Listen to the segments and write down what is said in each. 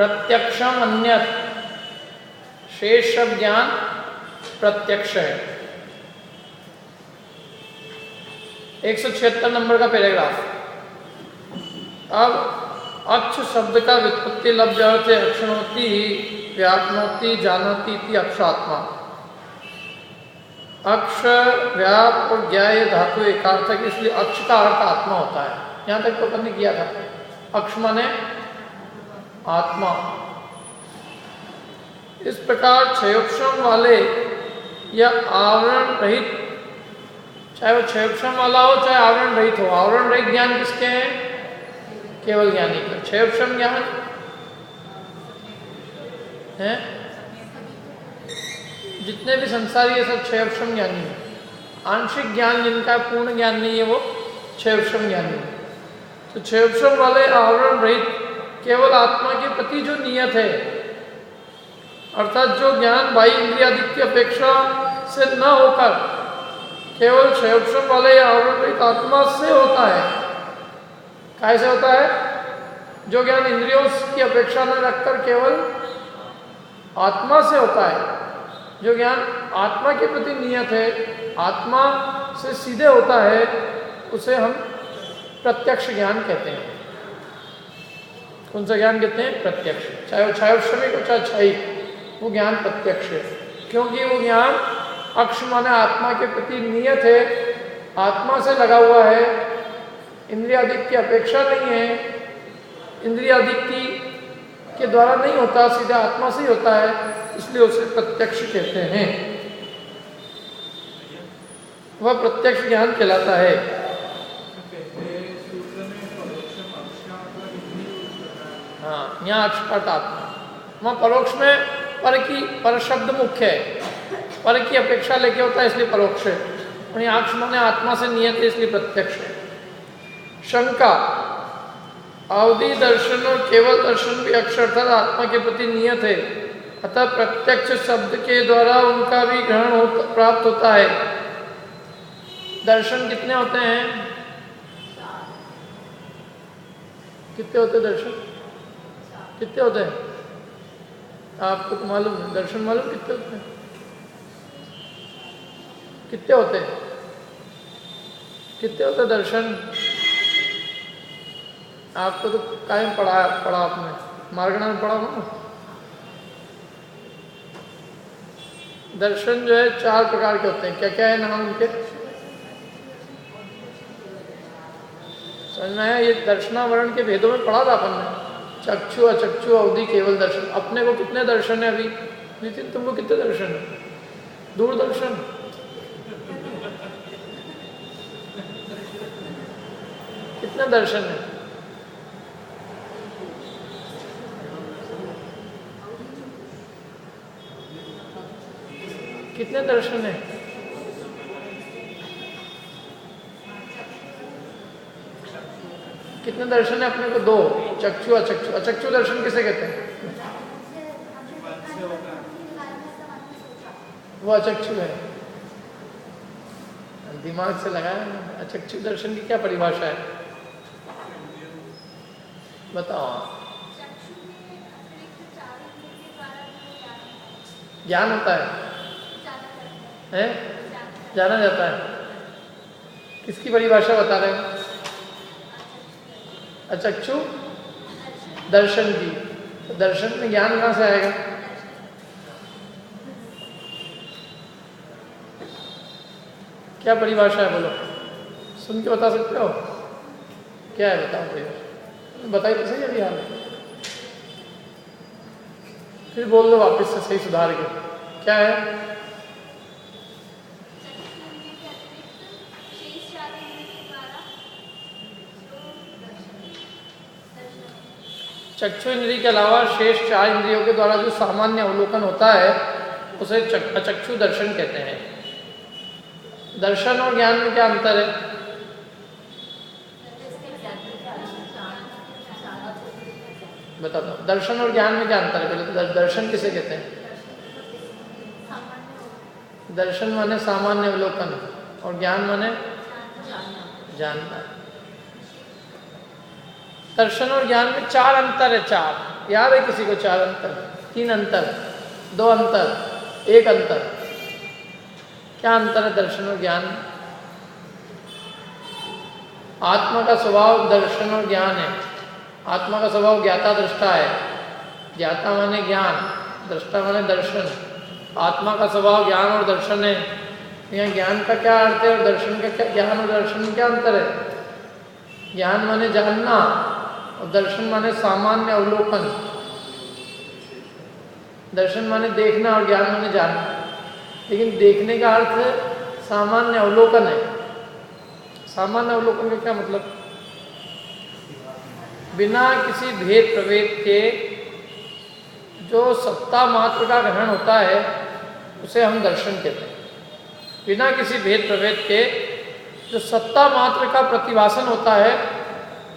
प्रत्यक्षम अन्यत, शेष सब ज्ञान प्रत्यक्ष है। 176 नंबर का पैराग्राफ। अब अक्ष शब्द का व्युत्पत्ति लब्ध अर्थ है अक्षणोति व्यापनोति जानोति इति अक्षात्मा। अक्ष, व्याप और ज्ञा ये धातु एकार्थक, इसलिए अक्ष का अर्थ आत्मा होता है। यहां तक तो अपन ने किया था। अक्ष माने आत्मा। इस प्रकार क्षयोक्षम वाले या आवरण रहित, चाहे वो क्षयोक्षम वाला हो चाहे आवरण रहित हो, आवरण रहित ज्ञान किसके हैं? केवल ज्ञानी का। क्षयोक्षम ज्ञान है, जितने भी संसारी ये सब क्षयोक्षम ज्ञानी है। आंशिक ज्ञान जिनका पूर्ण ज्ञान नहीं है वो क्षयोक्षम ज्ञानी है। तो क्षयोक्षम वाले आवरण रहित केवल आत्मा के प्रति जो नियत है, अर्थात जो ज्ञान बाह्य इंद्रियादि की अपेक्षा से न होकर केवल क्षयोक्षम वाले आवरण रहित आत्मा से होता है। कैसे होता है? जो ज्ञान इंद्रियों की अपेक्षा न रखकर केवल आत्मा से होता है, जो ज्ञान आत्मा के प्रति नियत है, आत्मा से सीधे होता है, उसे हम प्रत्यक्ष ज्ञान कहते हैं। कौन सा ज्ञान कहते हैं? प्रत्यक्ष। चाहे वो क्षयोक्षमिक हो चाहे क्षयिक, वो ज्ञान प्रत्यक्ष है। क्योंकि वो ज्ञान अक्ष माने आत्मा के प्रति नियत है, आत्मा से लगा हुआ है, इंद्रियादिक की अपेक्षा नहीं है, इंद्रियादिक के द्वारा नहीं होता, सीधे आत्मा से ही होता है, इसलिए उसे प्रत्यक्ष कहते हैं। वह प्रत्यक्ष ज्ञान कहलाता है। हाँ, यहाँ अक्षपात आत्मा, वहाँ परोक्ष में पर शब्द मुख्य है, पर की अपेक्षा लेके होता है इसलिए परोक्ष है, और यहाँ अक्ष माने आत्मा से नियत है इसलिए प्रत्यक्ष है। शंका, अवधि दर्शन और केवल दर्शन भी अक्ष अर्थात आत्मा के प्रति नियत है, अतः प्रत्यक्ष शब्द के द्वारा उनका भी ग्रहण प्राप्त होता है। दर्शन कितने होते हैं? कितने होते दर्शन? कितने होते हैं? आपको तो मालूम है, दर्शन मालूम कितने होते हैं? कितने होते हैं? कितने होते दर्शन? आपको तो कायम पढ़ा आपने, मार्गणा में पढ़ा ना। दर्शन जो है 4 प्रकार के होते हैं। क्या क्या है नाम उनके? समझ में आया? ये दर्शनावरण के भेदों में पढ़ा था अपन ने। चक्षु, अचक्षु, अवधि, केवल दर्शन। अपने को कितने दर्शन है अभी? नितिन तुमको कितने दर्शन है? दूरदर्शन? कितने दर्शन है? कितने दर्शन है? कितने दर्शन है अपने को? 2। चक्षु, अचक्षु। अचक्षु दर्शन किसे कहते हैं? वो अचक्षु है, दिमाग से लगाया। अचक्षु दर्शन की क्या परिभाषा है बताओ? ज्ञान होता है? जाना जाता है। किसकी परिभाषा बता रहे हैं? अचक्षु दर्शन की। तो दर्शन में ज्ञान कहाँ से आएगा? क्या परिभाषा है बोलो? सुन के बता सकते हो? क्या है बताओ परिभाषा? बताइए तो सही अभी हाल। फिर बोल दो वापस से सही सुधार के। क्या है? चक्षु इंद्रिय के अलावा शेष 4 इंद्रियों के द्वारा जो सामान्य अवलोकन होता है उसे अचक्षु दर्शन कहते हैं। दर्शन और ज्ञान में क्या अंतर है? बता दो। दर्शन और ज्ञान में क्या अंतर है? पहले तो दर्शन किसे कहते हैं? दर्शन माने सामान्य अवलोकन और ज्ञान माने जानना। दर्शन और ज्ञान में 4 अंतर है। 4 याद है किसी को 4 अंतर, 3 अंतर, 2 अंतर, 1 अंतर? क्या अंतर है दर्शन और ज्ञान? आत्मा का स्वभाव दर्शन और ज्ञान है। आत्मा का स्वभाव ज्ञाता दृष्टा है। ज्ञाता माने ज्ञान, दृष्टा माने दर्शन। आत्मा का स्वभाव ज्ञान और दर्शन है। यहाँ ज्ञान का क्या अर्थ है और दर्शन का क्या, ज्ञान और दर्शन में क्या अंतर है? ज्ञान माने जानना और दर्शन माने सामान्य अवलोकन। दर्शन माने देखना और ज्ञान माने जानना। लेकिन देखने का अर्थ सामान्य अवलोकन है। सामान्य अवलोकन का क्या मतलब? बिना किसी भेद प्रभेद के जो सत्ता मात्र का ग्रहण होता है उसे हम दर्शन कहते हैं। बिना किसी भेद प्रभेद के जो सत्ता मात्र का प्रतिभासन होता है,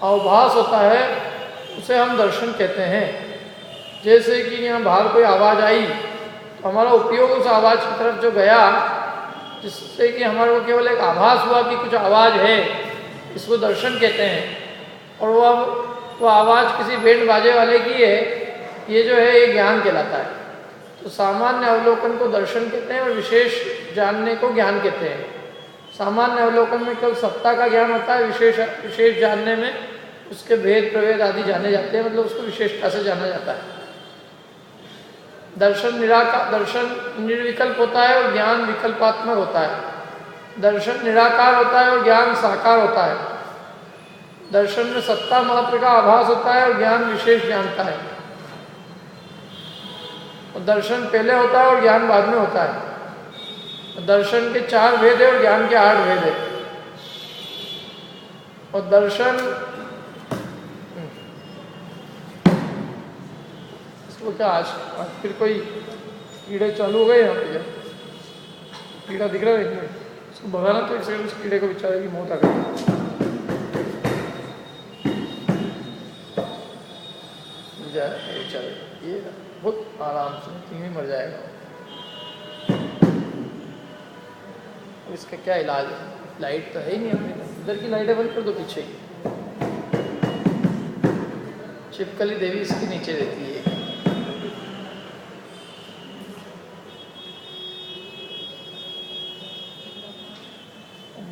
अवभास होता है, उसे हम दर्शन कहते हैं। जैसे कि यहाँ बाहर कोई आवाज़ आई तो हमारा उपयोग उस आवाज़ की तरफ जो गया, जिससे कि हमारे को केवल एक आभास हुआ कि कुछ आवाज़ है, इसको दर्शन कहते हैं। और वो आवाज़ किसी बैंड बाजे वाले की है, ये जो है ये ज्ञान कहलाता है। तो सामान्य अवलोकन को दर्शन कहते हैं और विशेष जानने को ज्ञान कहते हैं। सामान्य अवलोकन में केवल सत्ता का ज्ञान होता है, विशेष जानने में उसके भेद प्रभेद आदि जाने जाते हैं, मतलब उसको विशेषता से जाना जाता है। दर्शन निर्विकल्प होता है और ज्ञान विकल्पात्मक होता है। दर्शन निराकार होता है और ज्ञान साकार होता है। दर्शन में सत्ता मात्र का आभास होता है और ज्ञान विशेष जानता है। और दर्शन पहले होता है और ज्ञान बाद में होता है। दर्शन के 4 भेद है और ज्ञान के 8 भेद है। और दर्शन इसको क्या आज फिर कोई कीड़े चालू हो गए यहाँ पे? क्या कीड़ा दिख रहा है इसमें? इसको भगाना तो एक सेकंड, उस कीड़े को बेचारे की मौत आ गई। ये बहुत आराम से तीन मर जाएगा। इसका क्या इलाज है? लाइट तो है ही नहीं अपने पास। इधर की लाइटें बंद कर दो, पीछे की। छिपकली देवी इसके नीचे रहती है।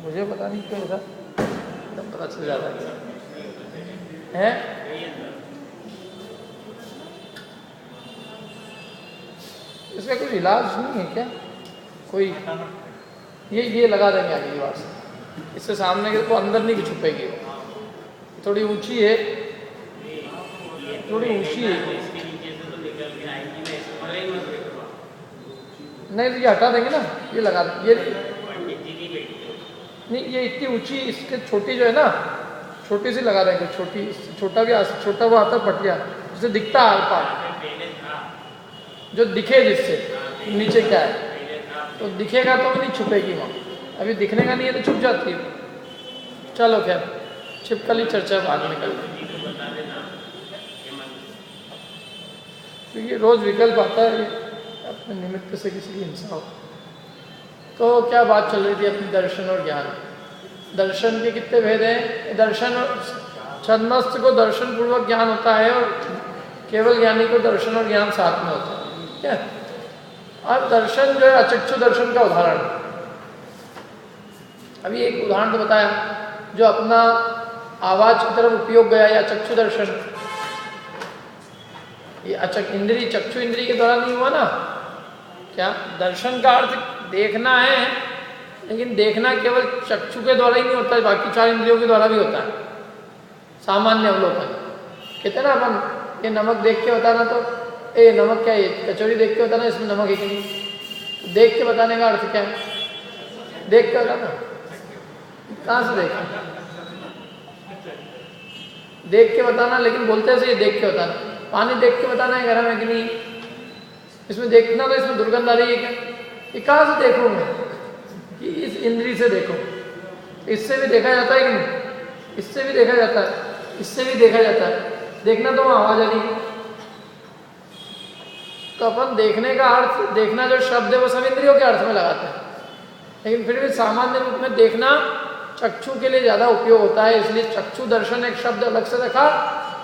मुझे पता नहीं क्यों ऐसा, तब पता चल जाता है। इसका कोई इलाज नहीं है क्या? कोई ये लगा देंगे अगली बार से। इससे सामने के को अंदर नहीं छुपेगी। थोड़ी ऊंची है, थोड़ी ऊंची है। नहीं तो ये हटा देंगे ना, ये लगा देंगे। ये नहीं, ये इतनी ऊंची, इसके छोटी जो है ना, छोटी सी लगा देंगे। छोटा भी छोटा वो आता पटिया जिससे दिखता है आर पार, जो दिखे जिससे नीचे क्या है, तो दिखेगा तो नहीं छुपेगी वहाँ। अभी दिखने का नहीं है तो छुप जाती है। चलो खैर, छिपकली चर्चा बाद में कर। तो ये रोज विकल्प आता है, अपने निमित्त से किसी की हिंसा हो। तो क्या बात चल रही थी अपनी? दर्शन और ज्ञान। दर्शन के कितने भेद हैं? दर्शन छद्मस्त को दर्शन पूर्वक ज्ञान होता है और केवल ज्ञानी को दर्शन और ज्ञान साथ में होता है। ठीक है। और दर्शन जो है अचक्षु दर्शन का उदाहरण। अभी एक उदाहरण तो बताया, जो अपना आवाज की तरफ उपयोग गया या चक्षु दर्शन। ये इंद्री, चक्षु इंद्री के द्वारा नहीं हुआ ना। क्या दर्शन का अर्थ देखना है, लेकिन देखना केवल चक्षु के द्वारा ही नहीं होता है, बाकी 4 इंद्रियों के द्वारा भी होता है। सामान्य अवलोकन कहते हैं ना अपन, ये नमक देख के बताना, तो ए नमक क्या है? कचौरी देख के बताना इसमें नमक है कि नहीं। देख के बताने का अर्थ क्या है? देख के बताना। कहाँ से देखा? देख के बताना, लेकिन बोलते से ये देख के बताना। पानी देख के बताना है गर्म है कि नहीं। इसमें देखना तो इसमें दुर्गंध आ रही है क्या? ये कहाँ से देखूँ मैं? कि इस इंद्री से देखो। इससे भी देखा जाता है कि नहीं? इससे भी देखा जाता है, इससे भी देखा जाता है। देखना तो वहाँ आवाज आ रही है। तो अपन देखने का अर्थ, देखना जो शब्द है वो सब इंद्रियों के अर्थ में लगाते हैं, लेकिन फिर भी सामान्य रूप में देखना चक्षु के लिए ज़्यादा उपयोग होता है। इसलिए चक्षु दर्शन एक शब्द अलग से रखा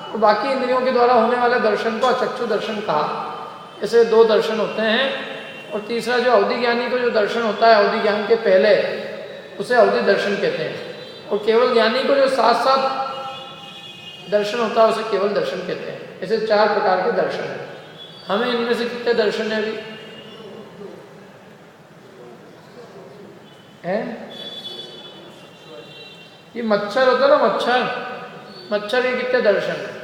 और बाकी इंद्रियों के द्वारा होने वाले दर्शन को अचक्षु दर्शन कहा। ऐसे दो दर्शन होते हैं। और तीसरा जो अवधि ज्ञानी को जो दर्शन होता है अवधि ज्ञान के पहले, उसे अवधि दर्शन कहते हैं। और केवल ज्ञानी को जो साथ साथ दर्शन होता है उसे केवल दर्शन कहते हैं। ऐसे 4 प्रकार के दर्शन हैं। हमें इनमें से कितने दर्शन हैं अभी? हैं? ये मच्छर होता है ना, मच्छर के कितने दर्शन है?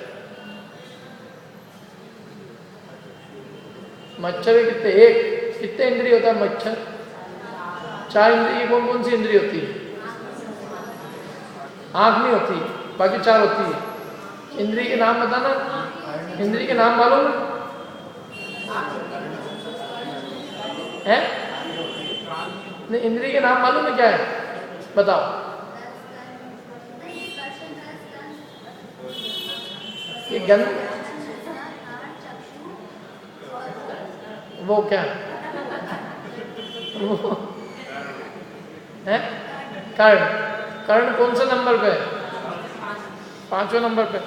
मच्छर के कितने? एक। कितने इंद्रिय होता है मच्छर? 4 इंद्रिय की कौन कौन सी इंद्रिय होती है? आंख नहीं होती, बाकी 4 होती है। इंद्रिय के नाम बताना, इंद्रिय के नाम मालूम है? नहीं, इंद्रिय के नाम मालूम है क्या है? बताओ। ये गंध, वो क्या वो है? कर्ण कौन से नंबर पे? 5वें नंबर पे।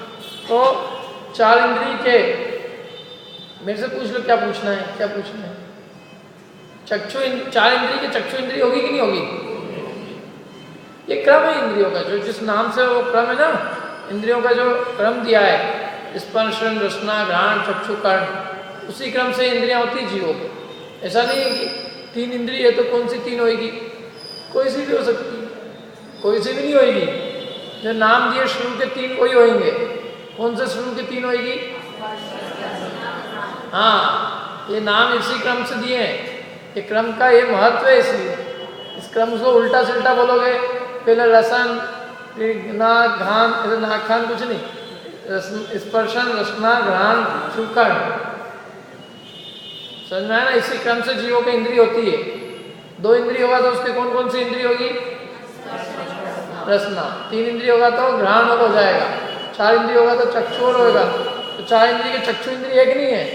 तो 4 इंद्रिय के, मेरे से पूछ लो क्या पूछना है, क्या पूछना है? 4 इंद्रिय के चक्षु इंद्रिय होगी कि नहीं होगी? ये क्रम है इंद्रियों का, जो जिस नाम से वो क्रम है ना, इंद्रियों का जो क्रम दिया है, स्पर्शन, रसना, घ्राण, चक्षु, कर्ण, उसी क्रम से इंद्रियां होती जीवों को। ऐसा नहीं है कि 3 इंद्रिय है तो कौन सी 3 होगी? कोई सी भी हो सकती है, कोई सी भी नहीं होगी। जो नाम दिए शुरू के 3 वही होंगे। कौन से शुरू के 3 होगी? हाँ, ये नाम इसी क्रम से दिए हैं। ये क्रम का ये महत्व है, इसलिए इस क्रम को उल्टा सिल्टा बोलोगे, पहले रसन, फिर नाक, घ्राण, ऐसे नाक खान कुछ नहीं, स्पर्शन, रसना, घ्राण, चक्षु, समझ में आया ना? इसी क्रम से जीवों की इंद्रिय होती है। 2 इंद्रिय होगा तो उसके कौन कौन सी इंद्रिय होगी? रसना। 3 इंद्रिय होगा तो घ्राण और हो जाएगा। 4 इंद्रिय होगा तो चक्षु और होगा। तो 4 इंद्रिय के चक्षु इंद्रिय एक नहीं है,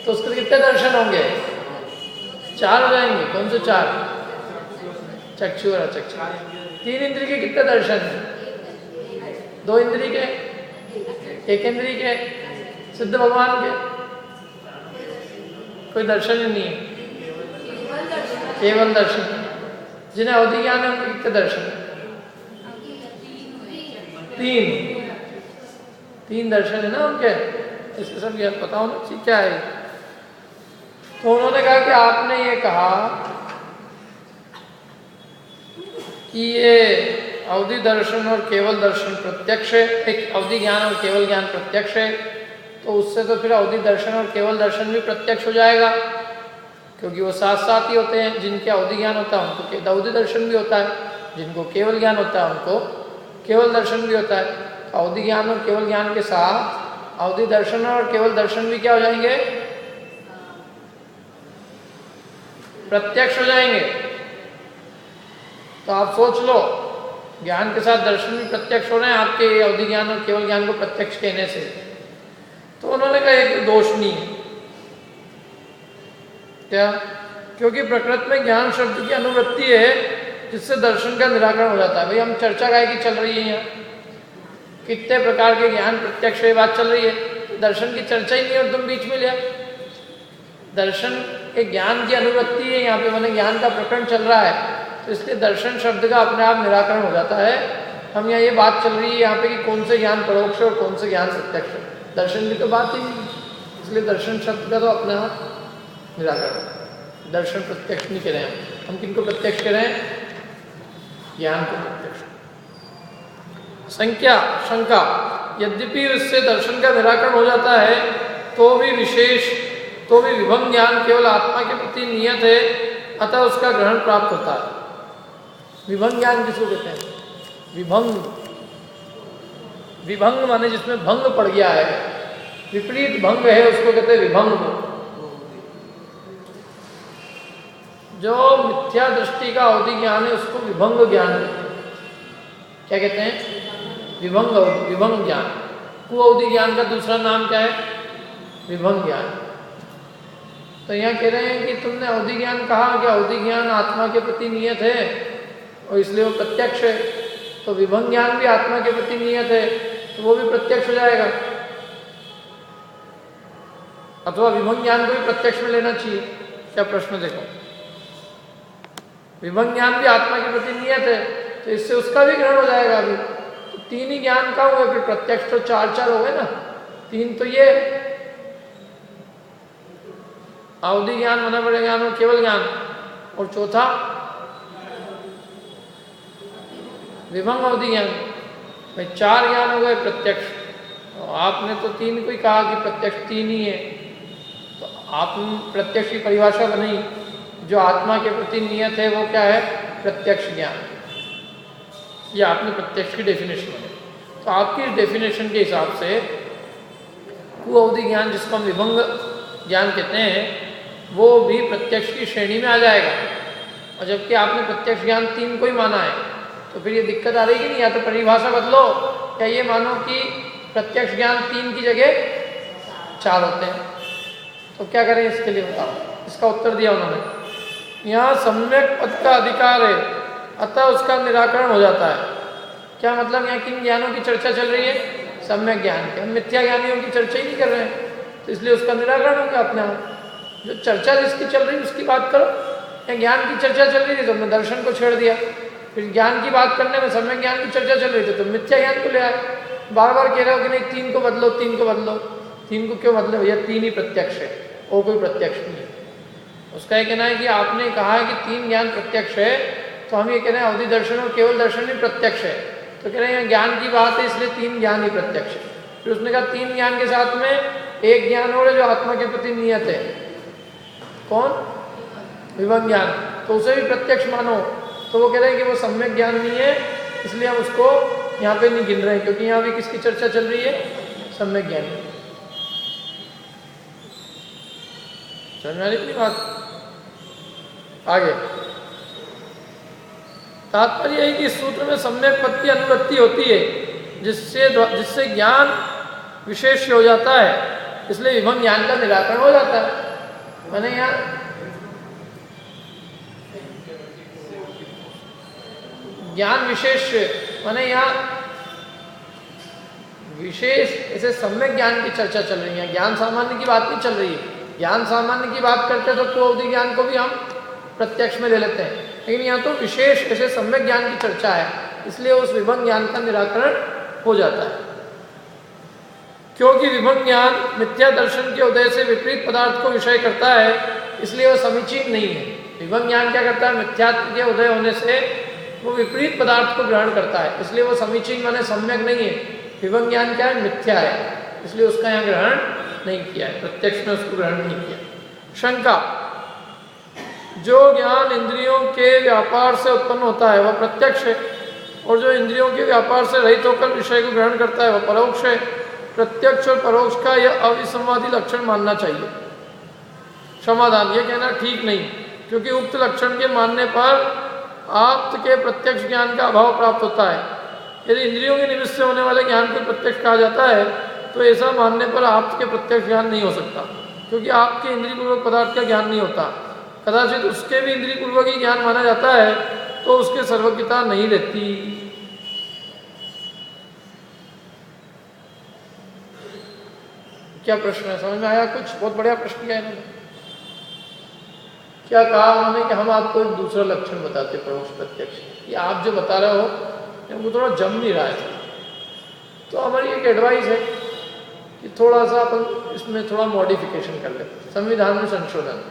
तो उसके कितने दर्शन होंगे? 4 हो जाएंगे। कौन से 4? चक्षु और अचक्षु। 3 इंद्रिय के कितने दर्शन हैं? 2 इंद्रिय के, 1 इंद्रिय के, सिद्ध भगवान के कोई दर्शन ही नहीं है, केवल दर्शन। जिन्हें अवधि ज्ञान है उनके कितने दर्शन है? 3 दर्शन है ना उनके। इसके सब याद पता होना चाहिए क्या है। तो उन्होंने कहा कि आपने ये कहा कि ये अवधि दर्शन और केवल दर्शन प्रत्यक्ष है, एक अवधि ज्ञान और केवल ज्ञान प्रत्यक्ष है, तो उससे तो फिर अवधि दर्शन और केवल दर्शन भी प्रत्यक्ष हो जाएगा, क्योंकि वो साथ साथ ही होते हैं। जिनके अवधि ज्ञान होता है उनको अवधि दर्शन भी होता है, जिनको केवल ज्ञान होता है उनको केवल दर्शन भी होता है। अवधि ज्ञान और केवल ज्ञान के साथ अवधि दर्शन और केवल दर्शन भी क्या हो जाएंगे? प्रत्यक्ष हो जाएंगे। तो आप सोच लो, ज्ञान के साथ दर्शन भी प्रत्यक्ष हो रहे हैं आपके अवधि ज्ञान और केवल ज्ञान को प्रत्यक्ष कहने से। तो उन्होंने कहा एक दोष नहीं है। क्या? क्योंकि प्रकृति में ज्ञान शब्द की अनुवृत्ति है जिससे दर्शन का निराकरण हो जाता है। भाई हम चर्चा काय की चल रही है यहाँ, कितने प्रकार के ज्ञान प्रत्यक्ष ये बात चल रही है, दर्शन की चर्चा ही नहीं है और तुम बीच में लिया। दर्शन के ज्ञान की अनुवृत्ति है यहाँ पे, मैंने ज्ञान का प्रकरण चल रहा है, तो इसलिए दर्शन शब्द का अपने आप निराकरण हो जाता है। हम यहाँ ये बात चल रही है यहाँ पे कि कौन से ज्ञान परोक्ष और कौन से ज्ञान प्रत्यक्ष, दर्शन की तो बात ही नहीं, इसलिए दर्शन शब्द का तो अपने आप निराकरण। दर्शन प्रत्यक्ष नहीं कह रहे हैं हम किनको प्रत्यक्ष कह रहे हैं? ज्ञान को प्रत्यक्ष। शंका, यद्यपि इससे दर्शन का निराकरण हो जाता है तो भी विभंग ज्ञान केवल आत्मा के प्रति नियत है, अतः उसका ग्रहण प्राप्त होता है। विभंग ज्ञान किसको कहते हैं? विभंग माने जिसमें भंग पड़ गया है, विपरीत भंग है, उसको कहते हैं विभंग। जो मिथ्या दृष्टि का अवधि ज्ञान है उसको विभंग ज्ञान कहते हैं। क्या कहते हैं? विभंग ज्ञान। कुअवधि ज्ञान का दूसरा नाम क्या है? विभंग ज्ञान। तो यहाँ कह रहे हैं कि तुमने अवधि ज्ञान कहा कि अवधि ज्ञान आत्मा के प्रति नियत है और इसलिए वो प्रत्यक्ष है, तो विभंग ज्ञान भी आत्मा के प्रति नियत है तो वो भी प्रत्यक्ष हो जाएगा। अथवा विभंग ज्ञान को भी प्रत्यक्ष में लेना चाहिए? क्या प्रश्न देखो, विभंग ज्ञान भी आत्मा के प्रति नियत है, तो इससे उसका भी ग्रहण हो जाएगा। अभी तो तीन ही ज्ञान का हुए, फिर प्रत्यक्ष तो चार चार हो गए ना। तीन तो ये अवधि ज्ञान, मनोबल ज्ञान और केवल ज्ञान, और चौथा विभंग अवधि ज्ञान। भाई चार ज्ञान हो गए प्रत्यक्ष, और आपने तो तीन को ही कहा कि प्रत्यक्ष तीन ही है। तो आपने प्रत्यक्ष की परिभाषा बनाई, जो आत्मा के प्रति नियत है वो क्या है? प्रत्यक्ष ज्ञान। ये आपने प्रत्यक्ष की डेफिनेशन बनाई। तो आपकी इस डेफिनेशन के हिसाब से कुअवधि ज्ञान, जिसको हम विभंग ज्ञान कहते हैं, वो भी प्रत्यक्ष की श्रेणी में आ जाएगा। और जबकि आपने प्रत्यक्ष ज्ञान तीन को ही माना है, तो फिर ये दिक्कत आ रही कि नहीं? या तो परिभाषा बदलो, या ये मानो कि प्रत्यक्ष ज्ञान तीन की जगह चार होते हैं। तो क्या करें इसके लिए, बताओ? इसका उत्तर दिया उन्होंने, यहाँ सम्यक पद का अधिकार है, अतः उसका निराकरण हो जाता है। क्या मतलब? यहाँ किन ज्ञानों की चर्चा चल रही है? सम्यक ज्ञान के। हम मिथ्या ज्ञानियों की चर्चा ही नहीं कर रहे हैं, तो इसलिए उसका निराकरण हो गया अपने आप। जो चर्चा जिसकी चल रही है उसकी बात करो। या ज्ञान की चर्चा चल रही थी तो हमने दर्शन को छेड़ दिया, फिर ज्ञान की बात करने में सम्यक ज्ञान की चर्चा चल रही थी तो मिथ्या ज्ञान को ले आए। बार बार कह रहे हो कि नहीं तीन को बदलो, तीन को बदलो। तीन को क्यों बदले भैया? तीन ही प्रत्यक्ष है और कोई प्रत्यक्ष नहीं है। उसका ये कहना है कि आपने कहा है कि तीन ज्ञान प्रत्यक्ष है, तो हम ये कह रहे हैं अवधि दर्शन और केवल दर्शन भी प्रत्यक्ष है। तो कह रहे हैं ज्ञान की बात है इसलिए तीन ज्ञान ही प्रत्यक्ष है। फिर उसने कहा तीन ज्ञान के साथ में एक ज्ञान और है जो आत्मा के प्रति नियत है। कौन? विभंग ज्ञान। तो उसे भी प्रत्यक्ष मानो। तो वो कह रहे हैं कि वो सम्यक ज्ञान नहीं है, इसलिए हम उसको यहाँ पे नहीं गिन रहे हैं, क्योंकि यहाँ भी किसकी चर्चा चल रही है? सम्यक ज्ञान। समझ में आ रही बात? आगे तात्पर्य है कि इस सूत्र में सम्यक पद की अनुवृत्ति होती है, जिससे ज्ञान विशेष हो जाता है, इसलिए विभंग ज्ञान का निराकरण हो जाता है। मैंने यहाँ ज्ञान विशेष, माने यहाँ विशेष ऐसे सम्यक ज्ञान की चर्चा चल रही है, ज्ञान सामान्य की बात नहीं चल रही है। ज्ञान सामान्य की बात करते तो कुअवधि ज्ञान को भी हम प्रत्यक्ष में ले लेते हैं, लेकिन यहाँ तो विशेष ऐसे सम्यक ज्ञान की चर्चा है, इसलिए उस विभंग ज्ञान का निराकरण हो जाता है। क्योंकि विभंग ज्ञान मिथ्या दर्शन के उदय से विपरीत पदार्थ को विषय करता है, इसलिए वह समीचीन नहीं है। विभंग ज्ञान क्या करता है? मिथ्यात्व के उदय होने से वो विपरीत पदार्थ को ग्रहण करता है, इसलिए वो समीचीन माने सम्यक नहीं है। विभंग ज्ञान क्या है? मिथ्या है, इसलिए उसका यहाँ ग्रहण नहीं किया है, प्रत्यक्ष में उसको ग्रहण नहीं किया। शंका, जो ज्ञान इंद्रियों के व्यापार से उत्पन्न होता है वह प्रत्यक्ष है, और जो इंद्रियों के व्यापार से रहित होकर विषय को ग्रहण करता है वह परोक्ष है। प्रत्यक्ष और परोक्ष का यह अविसंवादी लक्षण मानना चाहिए। समाधान, यह कहना ठीक नहीं, क्योंकि उक्त लक्षण के मानने पर आप्त के प्रत्यक्ष ज्ञान का अभाव प्राप्त होता है। यदि इंद्रियों के निमित्त से होने वाले ज्ञान को प्रत्यक्ष कहा जाता है, तो ऐसा मानने पर आप्त के प्रत्यक्ष ज्ञान नहीं हो सकता, क्योंकि आपके इंद्रिय पूर्वक पदार्थ का ज्ञान नहीं होता। कदाचित उसके भी इंद्रिय पूर्वक ही ज्ञान माना जाता है, तो उसके सर्वज्ञता नहीं रहती। क्या प्रश्न है? समझ में आया कुछ? बहुत बढ़िया प्रश्न किया इन्होंने। क्या कहा उन्होंने कि हम आपको एक दूसरा लक्षण बताते परोक्ष प्रत्यक्ष, ये आप जो बता रहे हो हमको थोड़ा जम नहीं रहा है। तो हमारी एक एडवाइस है कि थोड़ा सा अपन इसमें थोड़ा मॉडिफिकेशन कर लेते। संविधान में संशोधन।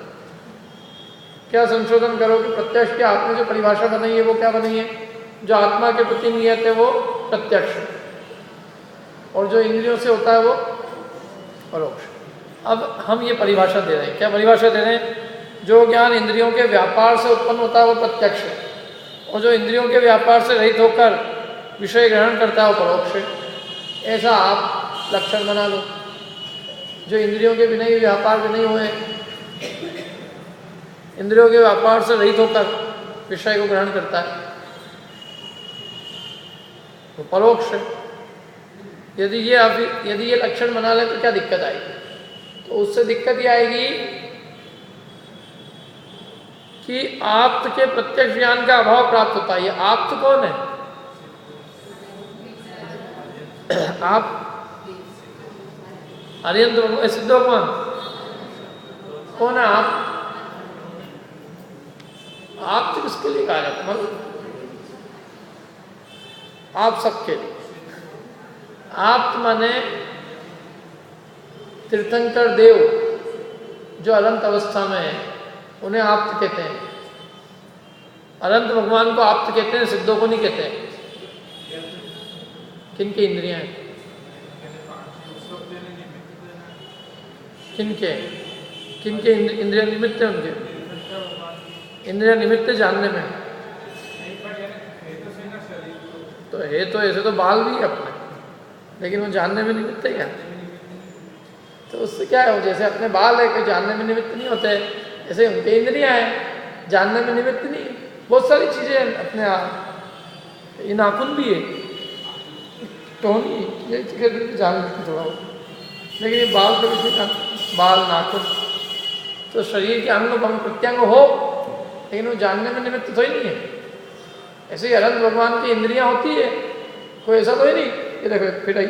क्या संशोधन करो कि प्रत्यक्ष की आपने जो परिभाषा बनाई है वो क्या बनाई है? जो आत्मा के प्रति नियत है वो प्रत्यक्ष, और जो इंद्रियों से होता है वो परोक्ष। अब हम ये परिभाषा दे रहे हैं। क्या परिभाषा दे रहे हैं? जो ज्ञान इंद्रियों के व्यापार से उत्पन्न होता है वो प्रत्यक्ष है, और जो इंद्रियों के व्यापार से रहित होकर विषय ग्रहण करता है वो परोक्ष है। ऐसा आप लक्षण बना लो। जो इंद्रियों के बिना ही व्यापार भी नहीं हुए, इंद्रियों के व्यापार से रहित होकर विषय को ग्रहण करता है वो परोक्ष है। यदि ये लक्षण बना लें तो क्या दिक्कत आएगी? तो उससे दिक्कत ये आएगी कि आप्त के प्रत्यक्ष ज्ञान का अभाव प्राप्त होता है। ये आप्त कौन है? आप आर्यंत सिद्ध भगवान, कौन है आप? आप तो किसके लिए कहा जाता? मतलब आप सबके लिए। आप माने तीर्थंकर देव जो अनंत अवस्था में है उन्हें आप्त कहते हैं। अनंत भगवान को आप्त कहते हैं, सिद्धों को नहीं कहते हैं। किनके इंद्रियां हैं? किनके किनके इंद्रिय निमित्त है? उनके इंद्रिय निमित्त जानने में। तो है तो ऐसे तो बाल भी है अपने, लेकिन वो जानने में निमित्त है क्या? तो उससे क्या है? वो जैसे अपने बाल है कि जानने में निमित्त नहीं होते, ऐसे उनके इंद्रियां हैं, जानने में निमित्त नहीं। बहुत सारी चीजें हैं अपने आप। ये नाखून भी है, टोनी ये जान लेते थोड़ा बहुत, लेकिन ये बाल तो किसी का बाल नाखून तो शरीर के अंग प्रत्यंग हो, लेकिन वो जानने में निमित्त तो ही नहीं है। ऐसे ही अनंत भगवान की इंद्रियां होती है, कोई ऐसा तो ही नहीं। ये देखो फिर आई,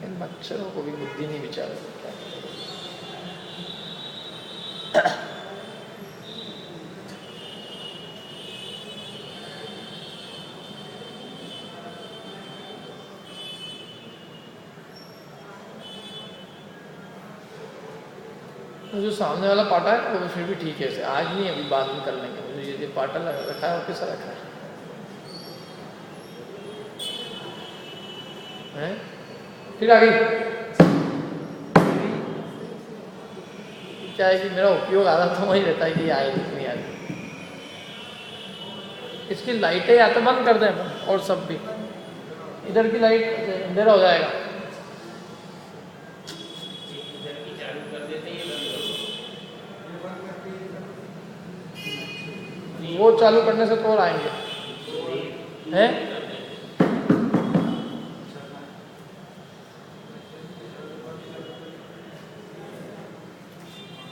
इन मच्छरों को भी बुद्धि नहीं विचार जो सामने वाला पाटा है वो फिर भी ठीक है, ऐसे आज नहीं, अभी बाद में कर लेंगे। मुझे ये पाटा रखा है और कैसा रखा है? फिर आ गई क्या है कि मेरा उपयोग आधा तो वही रहता है कि आए नहीं आ रही। इसकी लाइटें या तो बंद कर दें अपन, और सब भी इधर की लाइट अंधेरा हो जाएगा। वो चालू करने से तो और आएंगे हैं।